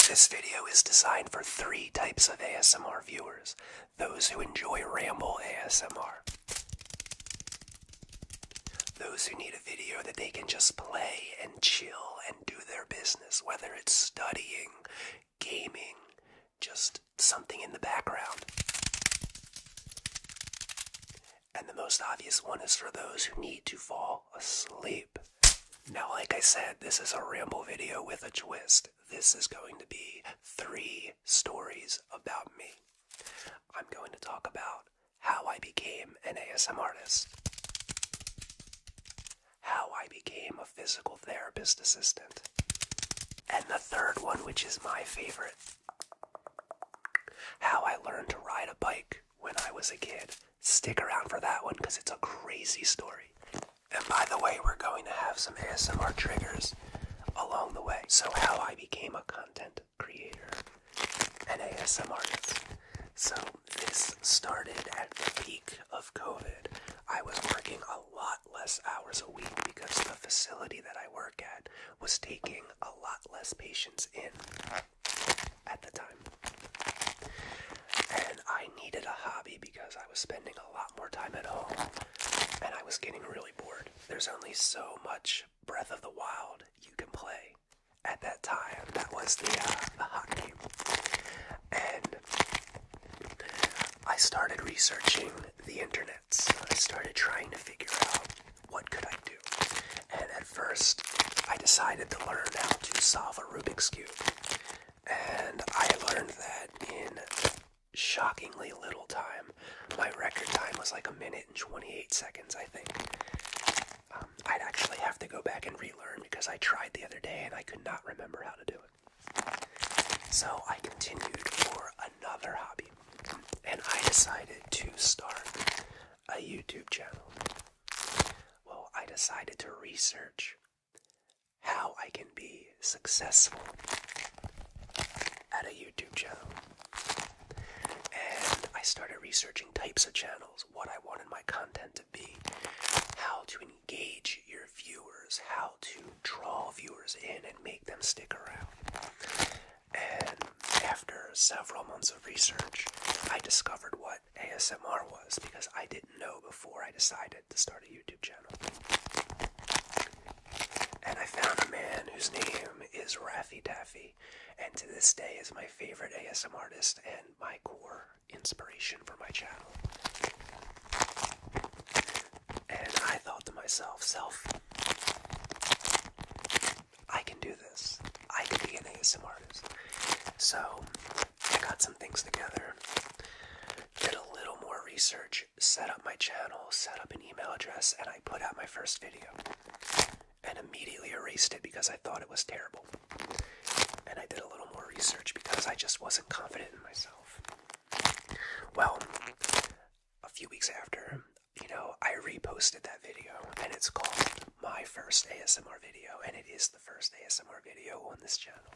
This video is designed for 3 types of ASMR viewers. Those who enjoy ramble ASMR. Those who need a video that they can just play and chill and do their business, whether it's studying, gaming, just something in the background. And the most obvious one is for those who need to fall asleep. Now, like I said, this is a ramble video with a twist. This is going to be 3 stories about me. I'm going to talk about how I became an ASMRtist, how I became a physical therapist assistant, and the third one, which is my favorite, how I learned to ride a bike when I was a kid. Stick around for that one because it's a crazy story. And by the way, we're going to have some ASMR triggers along the way. So how I became a content creator, an ASMRtist. So this started at the peak of COVID. I was working a lot less hours a week because the facility that I work at was taking a lot less patients in at the time. And I needed a hobby because I was spending a lot more time at home and I was getting really bored. There's only so much Breath of the Wild you can play at that time. That was the hot game. And I started researching the internet. I started trying to figure out what could I do. And at first, I decided to learn how to solve a Rubik's Cube. And I learned that in shockingly little time. My record time was like 1 minute and 28 seconds, I think. I'd actually have to go back and relearn because I tried the other day and I could not remember how to do it. So I continued for another hobby, and I decided to start a YouTube channel. Well, I decided to research how I can be successful at a YouTube channel. And I started researching types of channels, what I wanted my content to be, how to engage your viewers, how to draw viewers in and make them stick around. And after several months of research, I discovered what ASMR was because I didn't know before I decided to start a YouTube channel. And I found a man whose name is Raffy Taffy, and to this day is my favorite ASMRtist and my core inspiration for my channel. And I thought to myself, I can do this. I can be an ASMRtist. So I got some things together, did a little more research, set up my channel, set up an email address, and I put out my first video. And immediately erased it because I thought it was terrible. And I did a little more research because I just wasn't confident in myself. Well, a few weeks after, I reposted that video, and it's called My First ASMR Video, and it is the first ASMR video on this channel.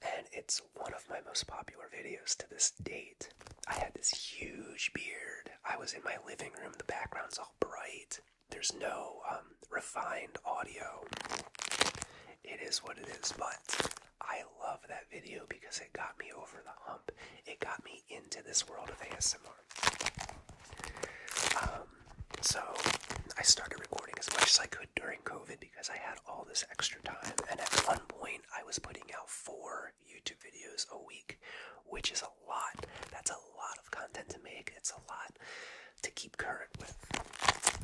And it's one of my most popular videos to this date. I had this huge beard. I was in my living room. The background's all bright. There's no refined audio. It is what it is, but I love that video because it got me over the hump. It got me into this world of ASMR. So I started recording as much as I could during COVID because I had all this extra time. And at one point, I was putting out 4 YouTube videos a week, which is a lot. That's a lot of content to make. It's a lot to keep current with.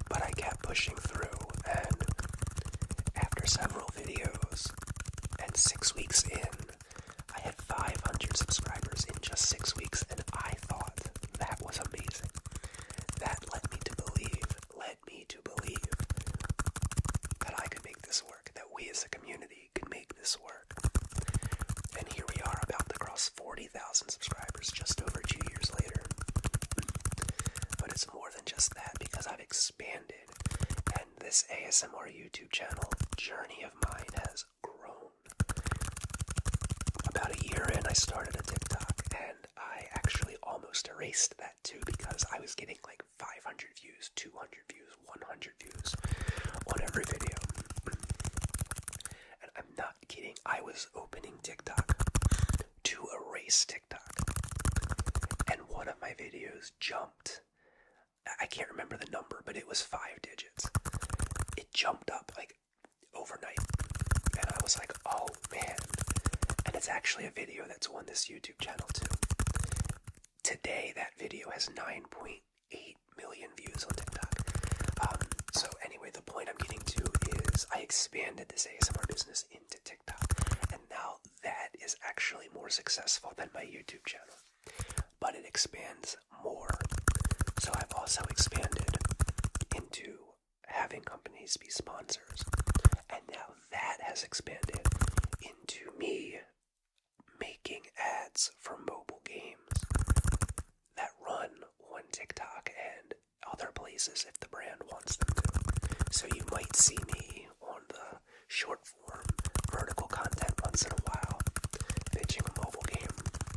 But I kept pushing through, and after several videos, and 6 weeks in, I had 500 subscribers in just 6 weeks, and I thought that was amazing. That led me to believe that I could make this work, that we as a community could make this work. And here we are, about to cross 40,000 subscribers just over 2 years later. But it's more than just that because I've expanded, and this ASMR YouTube channel journey of mine has grown. About a year in, I started a TikTok, and I actually almost erased that too because I was getting like 500 views, 200 views, 100 views on every video. And I'm not kidding, I was opening TikTok to erase TikTok, and one of my videos jumped. I can't remember the number, but it was 5 digits. It jumped up like overnight, and I was like, oh man. And it's actually a video that's on this YouTube channel too. Today, that video has 9.8 million views on TikTok. So anyway, the point I'm getting to is I expanded this ASMR business into TikTok, and now that is actually more successful than my YouTube channel. But it expands more. So I've also expanded into having companies be sponsors, and now that has expanded into me making ads for mobile games that run on TikTok and other places if the brand wants them to. So you might see me on the short form vertical content once in a while pitching a mobile game.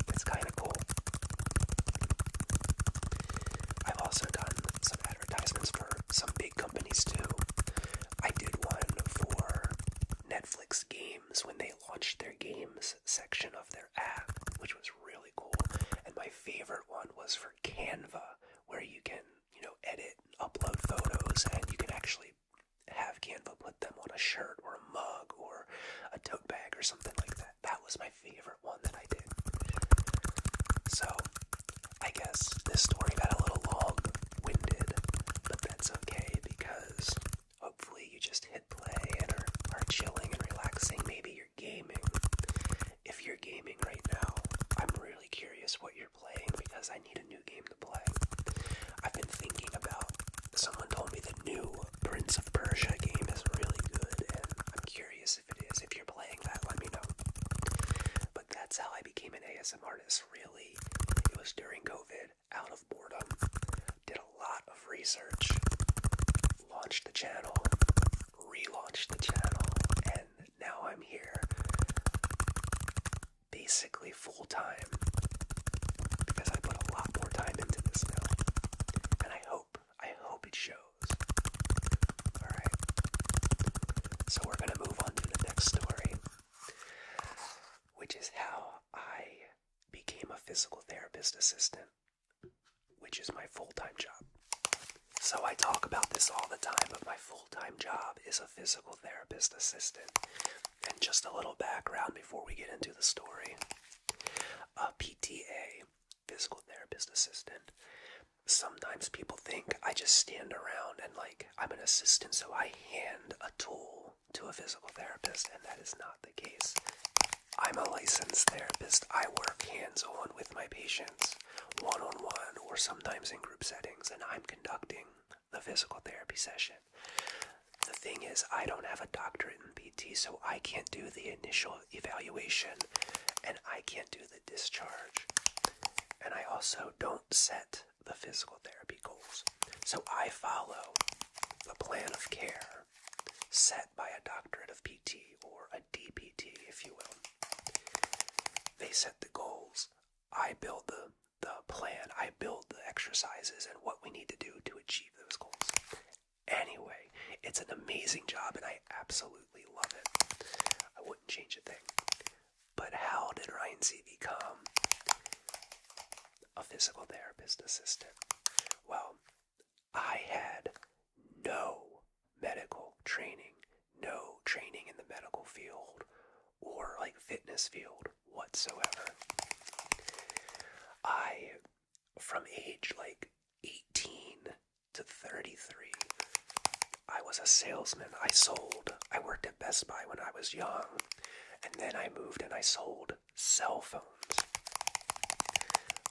It's kind of cool. I've also done some advertisements for some big companies too. I did one for Netflix Games when they launched their games section of their app, which was really cool. And my favorite one was for Canva, where you can, edit, upload photos, and you can actually have Canva put them on a shirt or a mug or a tote bag or something like that. That was my favorite one that I did. So, I guess this story got a little long-winded, but that's okay because hopefully you just hit play and are chilling and relaxing. Maybe you're gaming. If you're gaming right now, I'm really curious what you're playing because I need a new game to play. I've been thinking about, someone told me the new Prince of Persia game is really good, and I'm curious if it is. If you're playing that, let me know. But that's how I became an ASMRtist, really. It was during COVID, out of boredom, did a lot of research, launched the channel, relaunched the channel, and now I'm here basically full-time because I put a lot more time into this now, and I hope it shows. Alright, so we're going to move on to the next story, which is how I became a physical therapist assistant, which is my full-time job. So I talk about this all the time, but my full-time job is a physical therapist assistant. And just a little background before we get into the story. A PTA, physical therapist assistant. Sometimes people think I just stand around and I'm an assistant, so I hand a tool to a physical therapist, and that is not the case. I'm a licensed therapist. I work hands-on with my patients, one-on-one, or sometimes in group settings, and I'm conducting the physical therapy session. The thing is, I don't have a doctorate in PT, so I can't do the initial evaluation, and I can't do the discharge. And I also don't set the physical therapy goals. So I follow the plan of care set by a doctorate of PT, or a DPT, if you will. They set the goals. I build the plan. I build the exercises and what we need to do to achieve those goals. Anyway, it's an amazing job, and I absolutely love it. I wouldn't change a thing. But how did Rynsey become a physical therapist assistant? Well, I had no medical training, no training in the medical field or fitness field whatsoever. From age 18 to 33, I was a salesman. I worked at Best Buy when I was young, and then I moved and I sold cell phones.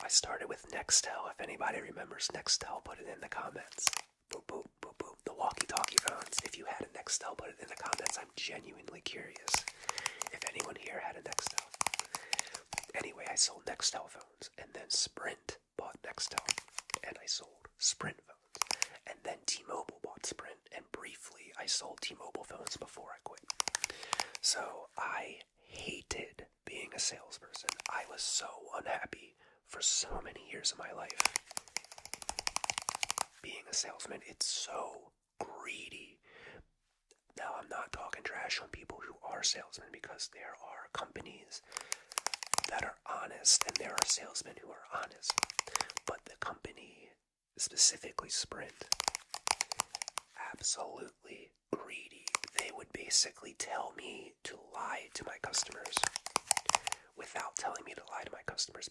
I started with Nextel. If anybody remembers Nextel, put it in the comments. Boop, boop, boop, boop. The walkie-talkie phones. If you had a Nextel, put it in the comments. I'm genuinely curious if anyone here had a Nextel. Anyway, I sold Nextel phones, and then Sprint bought Nextel, and I sold Sprint phones. And then T-Mobile bought Sprint, and briefly I sold T-Mobile phones before I quit. So I hated being a salesperson. I was so unhappy for so many years of my life. Being a salesman, it's so greedy. tell I'm not talking trash on people who are salesmen, because there are companies that are honest and there are salesmen who are honest. But the company, specifically Sprint, absolutely greedy. They would basically tell me to lie to my customers without telling me to lie to my customers,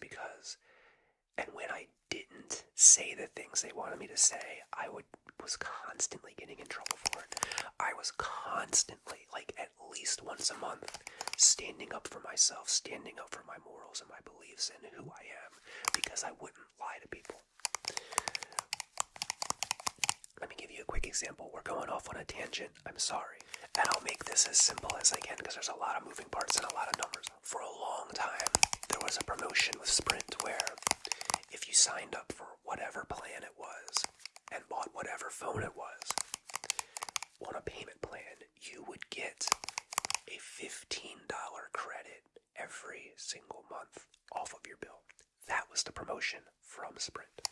and when I didn't say the things they wanted me to say, I was constantly getting in trouble for it. I was constantly, like at least once a month, standing up for myself, standing up for my morals and my beliefs and who I am, because I wouldn't lie to people. Let me give you a quick example. We're going off on a tangent. I'm sorry. And I'll make this as simple as I can, because there's a lot of moving parts and a lot of numbers. For a long time, there was a promotion with Sprint where if you signed up for whatever plan it was and bought whatever phone it was on a payment plan, you would get a $15 credit every single month off of your bill. That was the promotion from Sprint.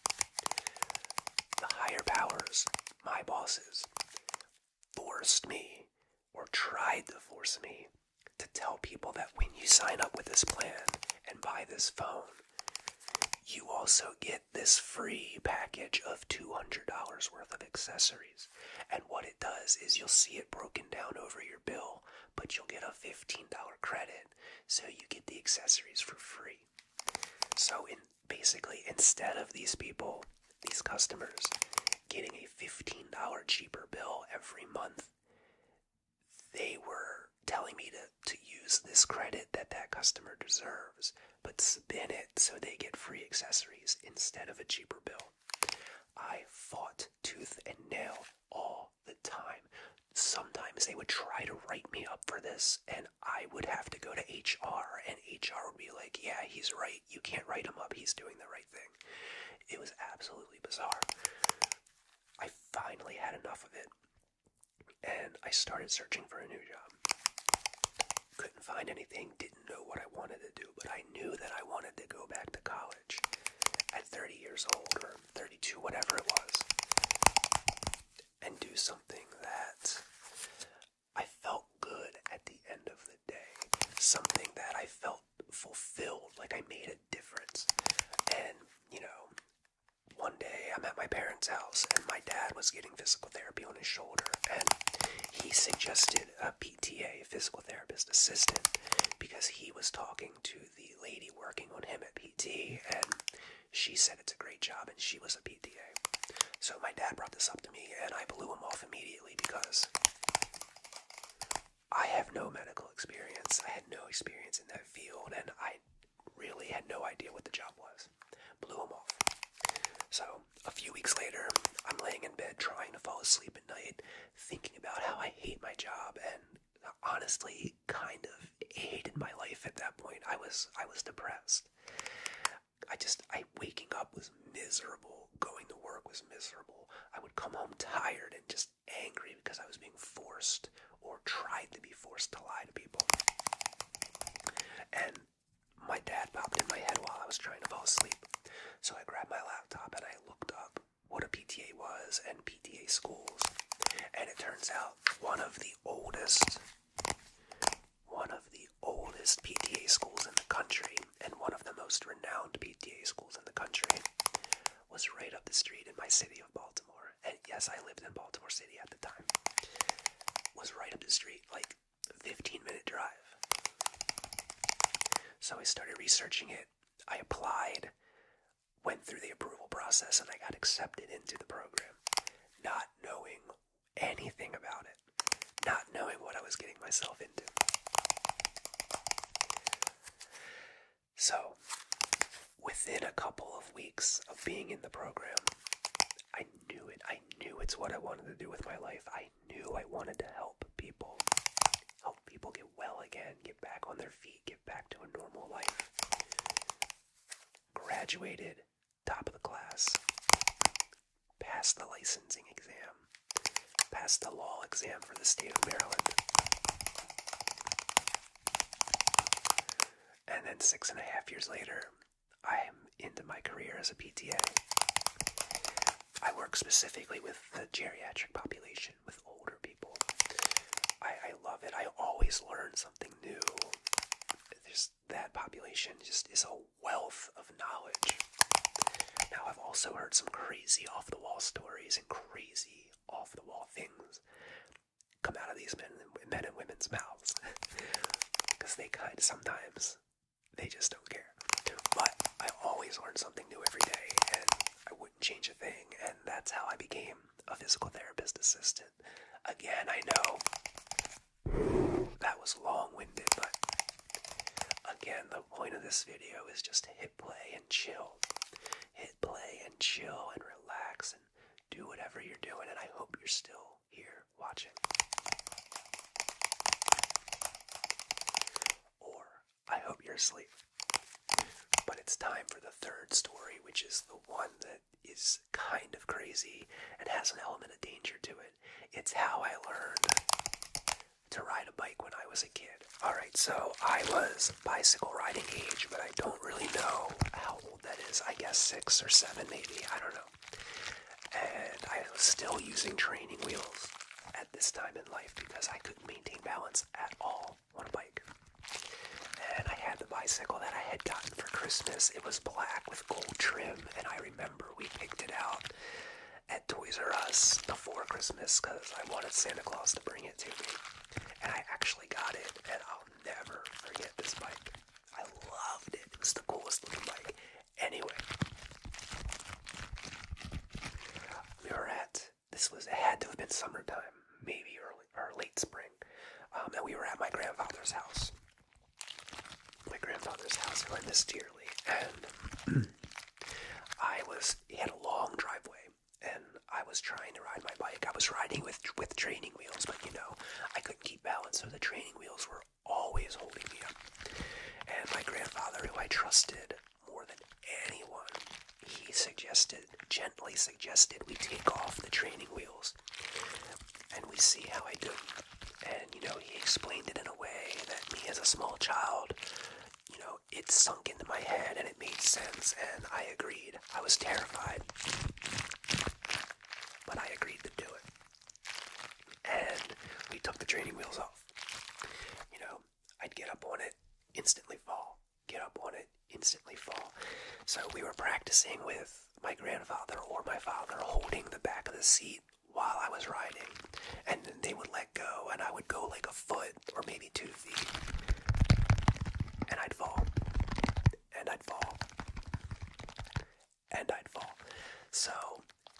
The higher powers, my bosses, forced me, or tried to force me, to tell people that when you sign up with this plan and buy this phone, you also get this free package of $200 worth of accessories. And what it does is you'll see it broken down over your bill, but you'll get a $15 credit, so you get the accessories for free. So basically, instead of these people, these customers, getting a $15 cheaper bill every month, they were telling me to use this credit that customer deserves, but spin it so they get free accessories instead of a cheaper bill. I fought tooth and nail all the time. Sometimes they would try to write me up for this, and I would have to go to HR, and HR would be like, yeah, he's right, you can't write him up, he's doing the right thing. It was absolutely bizarre. I finally had enough of it, and I started searching for a new job. Couldn't find anything, didn't know what I wanted to do, but I knew that I wanted to go back to college at 30 years old, or 32, whatever it was, and do something that I felt good at the end of the day, something that I felt fulfilled, like I made a difference. And, one day I'm at my parents' house, and my dad was getting physical therapy on his shoulder, and he suggested a PTA, physical therapist assistant, because he was talking to the lady working on him at PT, and she said it's a great job, and she was a PTA. So my dad brought this up to me, and I blew him off immediately, because I have no medical experience. I had no experience in that field, and I really had no idea what the job was. Blew him off. So, a few weeks later, I'm laying in bed trying to fall asleep at night, thinking about how I hate my job, and honestly, kind of hated my life at that point. I was depressed. Waking up was miserable. Going to work was miserable. I would come home tired and just angry because I was being forced, or tried to be forced, to lie to people. And my dad popped in my head while I was trying to fall asleep. So I grabbed my laptop and I looked up what a PTA was and PTA schools. And it turns out one of the oldest PTA schools in the country, and one of the most renowned PTA schools in the country, was right up the street in my city of Baltimore. And yes, I lived in Baltimore City at the time. Was right up the street, like a 15-minute drive. So I started researching it. I applied, went through the approval process, and I got accepted into the program, not knowing anything about it, not knowing what I was getting myself into. So, within a couple of weeks of being in the program, I knew it. I knew it's what I wanted to do with my life. I knew I wanted to help people get well again, get back on their feet, get back to a normal life. Graduated, top of the class, passed the licensing exam, passed the law exam for the state of Maryland. And then 6.5 years later, I am into my career as a PTA. I work specifically with the geriatric population, with older people. love it. I always learn something new. There's that population just is a wealth of knowledge. Now, I've also heard some crazy off-the-wall stories and crazy off-the-wall things come out of these men and women's mouths. Because they kind of sometimes, they just don't care. But I always learn something new every day, and I wouldn't change a thing, and that's how I became a physical therapist assistant. Again, I know that was long-winded, but again, the point of this video is just to hit play and chill. Hit play and chill and relax and do whatever you're doing, and I hope you're still here watching. Or I hope you're asleep. But it's time for the third story, which is the one that is kind of crazy and has an element of danger to it. It's how I learned to ride a bike when I was a kid. Alright, so I was bicycle riding age, but I don't really know how old that is. I guess 6 or 7 maybe, I don't know. And I was still using training wheels at this time in life because I couldn't maintain balance at all on a bike. And I had the bicycle that I had gotten for Christmas. It was black with gold trim, and I remember we picked it out at Toys R Us before Christmas because I wanted Santa Claus to bring it to me. And I actually got it, and I'll never forget this bike. I loved it. It was the coolest looking bike. Anyway, we were at, it had to have been summertime, maybe early or late spring, and we were at my grandfather's house. My grandfather's house, who I miss dearly, and he had a long driveway, and I was trying to ride my bike. I was riding with training wheels, but I couldn't keep balance, so the training wheels were always holding me up. And my grandfather, who I trusted more than anyone, he gently suggested we take off the training wheels, and we see how I do. And, he explained it in a way that me as a small child, it sunk into my head and it made sense, and I agreed. I was terrified, but I agreed to do it. And we took the training wheels off. I'd get up on it, instantly fall. Get up on it, instantly fall. So we were practicing with my grandfather or my father holding the back of the seat while I was riding. And then they would let go, and I would go like a foot or maybe 2 feet. And I'd fall. And I'd fall. And I'd fall. So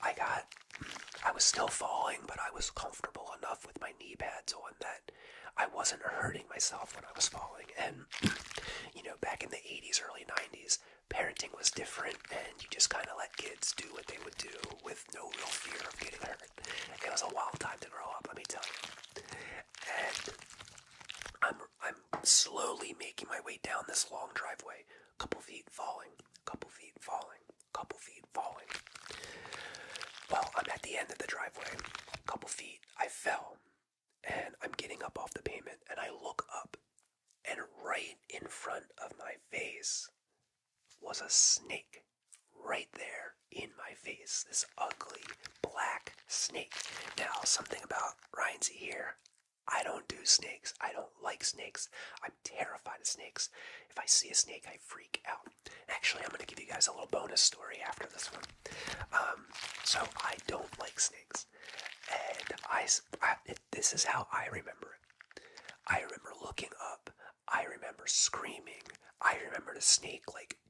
I was still falling, but I was comfortable enough with my knee pads on that I wasn't hurting myself when I was falling. And, back in the 80s, early 90s, parenting was different, and you just kind of let kids do what they would do with no real fear of getting hurt. It was a wild time to grow up, let me tell you. And I'm slowly making my way down this long driveway. Couple feet falling, couple feet falling, couple feet falling. Well, I'm at the end of the driveway. Couple feet, I fell. And I'm getting up off the pavement, and I look up, and right in front of my face was a snake. Right there in my face. This ugly black snake. Now, something about Rynsey here. I don't do snakes. I don't like snakes. I'm terrified of snakes. If I see a snake, I freak out. Actually, I'm going to give you guys a little bonus story after this one. So I don't like snakes. And this is how I remember it. I remember looking up. I remember screaming. I remember the snake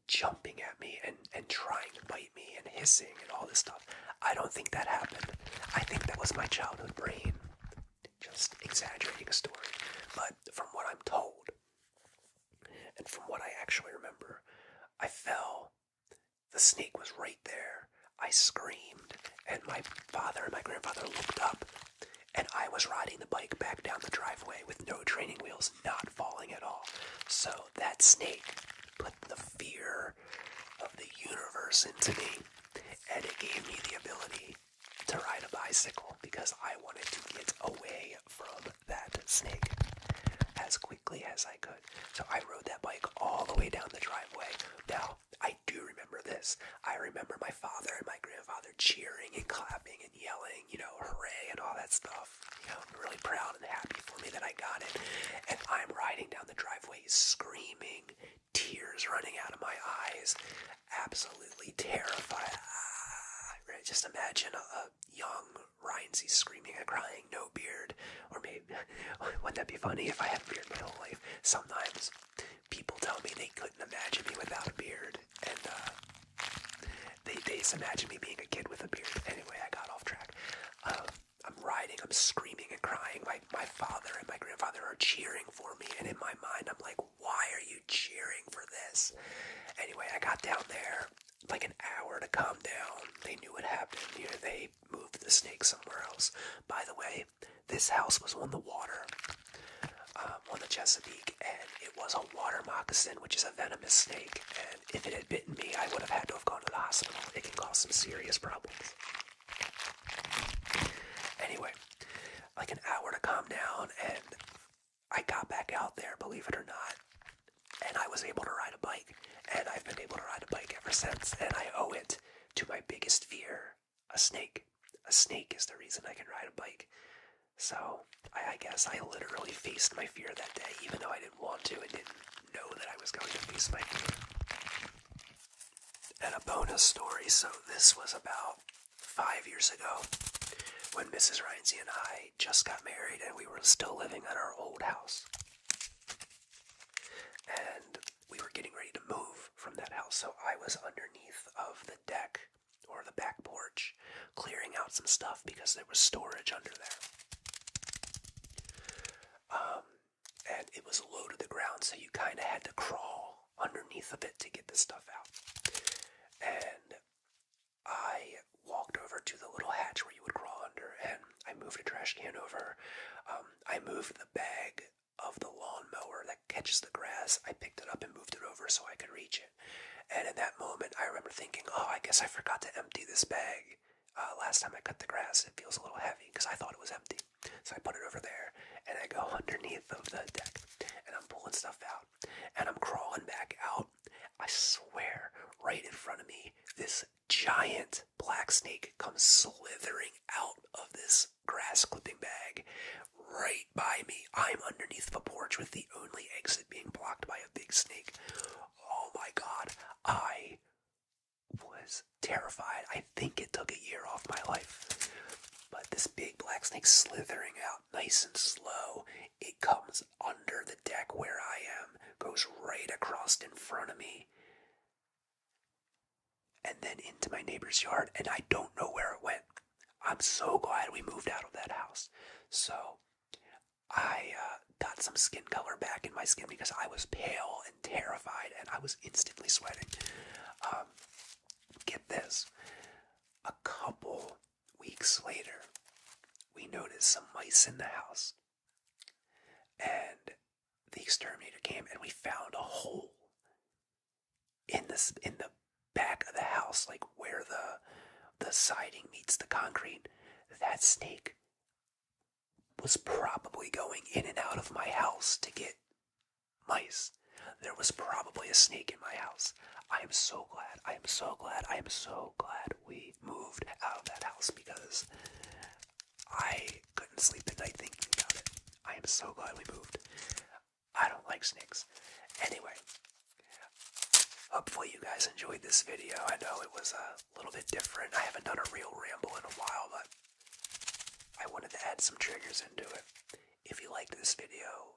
jumping at me and trying to bite me and hissing and all this stuff. I don't think that happened. I think that was my childhood brain just exaggerating a story. But from what I'm told, and from what I actually remember, I fell. The snake was right there. I screamed, and my father and my grandfather looked up, and I was riding the bike back down the driveway with no training wheels, not falling at all. So that snake put the fear of the universe into me, and it gave me the ability to ride a bicycle because I wanted to get away from that snake as quickly as I could. So I rode that bike all the way down the driveway. Now, I do remember this. I remember my father and my grandfather cheering and clapping and yelling, hooray and all that stuff. Really proud and happy for me that I got it. absolutely terrified. Right? Just imagine a young Rynsey screaming and crying, no beard. Or maybe, wouldn't that be funny if I had a beard my whole life? Sometimes people tell me they couldn't imagine me without a beard. And they just imagine me being a kid with a beard. Anyway, I got off track. I'm riding, I'm screaming and crying. My father and my grandfather are cheering for me, and in my mind I'm like, why are you cheering for this? Anyway, I got down there, like an hour to calm down. They knew what happened. They moved the snake somewhere else. By the way, this house was on the water, on the Chesapeake, and it was a water moccasin, which is a venomous snake, and if it had bitten me, I would have had to have gone to the hospital. It can cause some serious problems. Anyway, like an hour to calm down, and I got back out there, believe it or not, and I was able to ride a bike, and I've been able to ride a bike ever since, and I owe it to my biggest fear, a snake. A snake is the reason I can ride a bike. So, I guess I literally faced my fear that day, even though I didn't want to and didn't know that I was going to face my fear. And a bonus story, so this was about 5 years ago, when Mrs. Rynsey and I just got married and we were still living at our old house. And we were getting ready to move from that house, so I was underneath of the deck, or the back porch, clearing out some stuff because there was storage under there. And it was low to the ground, so you kind of had to crawl underneath of it to get the stuff out. And I walked over to the little hatch where you would crawl under, and I moved a trash can over. I moved the bag of the lawnmower that catches the grass. I picked it up and moved it over so I could reach it. And in that moment, I remember thinking, oh, I guess I forgot to empty this bag. Last time I cut the grass, it feels a little heavy because I thought it was empty. So I put it over there, and I go underneath of the deck, and I'm pulling stuff out, and I'm crawling back out. I swear, right in front of me, this giant black snake comes slithering out of this grass clipping bag right by me. I'm underneath the porch with the only exit being blocked by a big snake. Oh my god, I was terrified. I think it took a year off my life. But this big black snake slithering out nice and slow, it comes under the deck where I am, goes right across in front of me, and then into my neighbor's yard, and I don't know where it went. I'm so glad we moved out of that house. So, I got some skin color back in my skin because I was pale and terrified, and I was instantly sweating. Get this. A couple weeks later, we noticed some mice in the house. And the exterminator came, and we found a hole in the back of the house, like where the siding meets the concrete. That snake was probably going in and out of my house to get mice. There was probably a snake in my house. I am so glad we moved out of that house because I couldn't sleep at night thinking about it. I am so glad we moved. I don't like snakes. Anyway, hopefully you guys enjoyed this video. I know it was a little bit different. I haven't done a real ramble in a while, but I wanted to add some triggers into it. If you liked this video,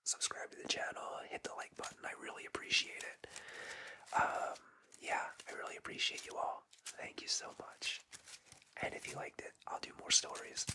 subscribe to the channel, hit the like button. I really appreciate it. Yeah, I really appreciate you all. Thank you so much. And if you liked it, I'll do more stories.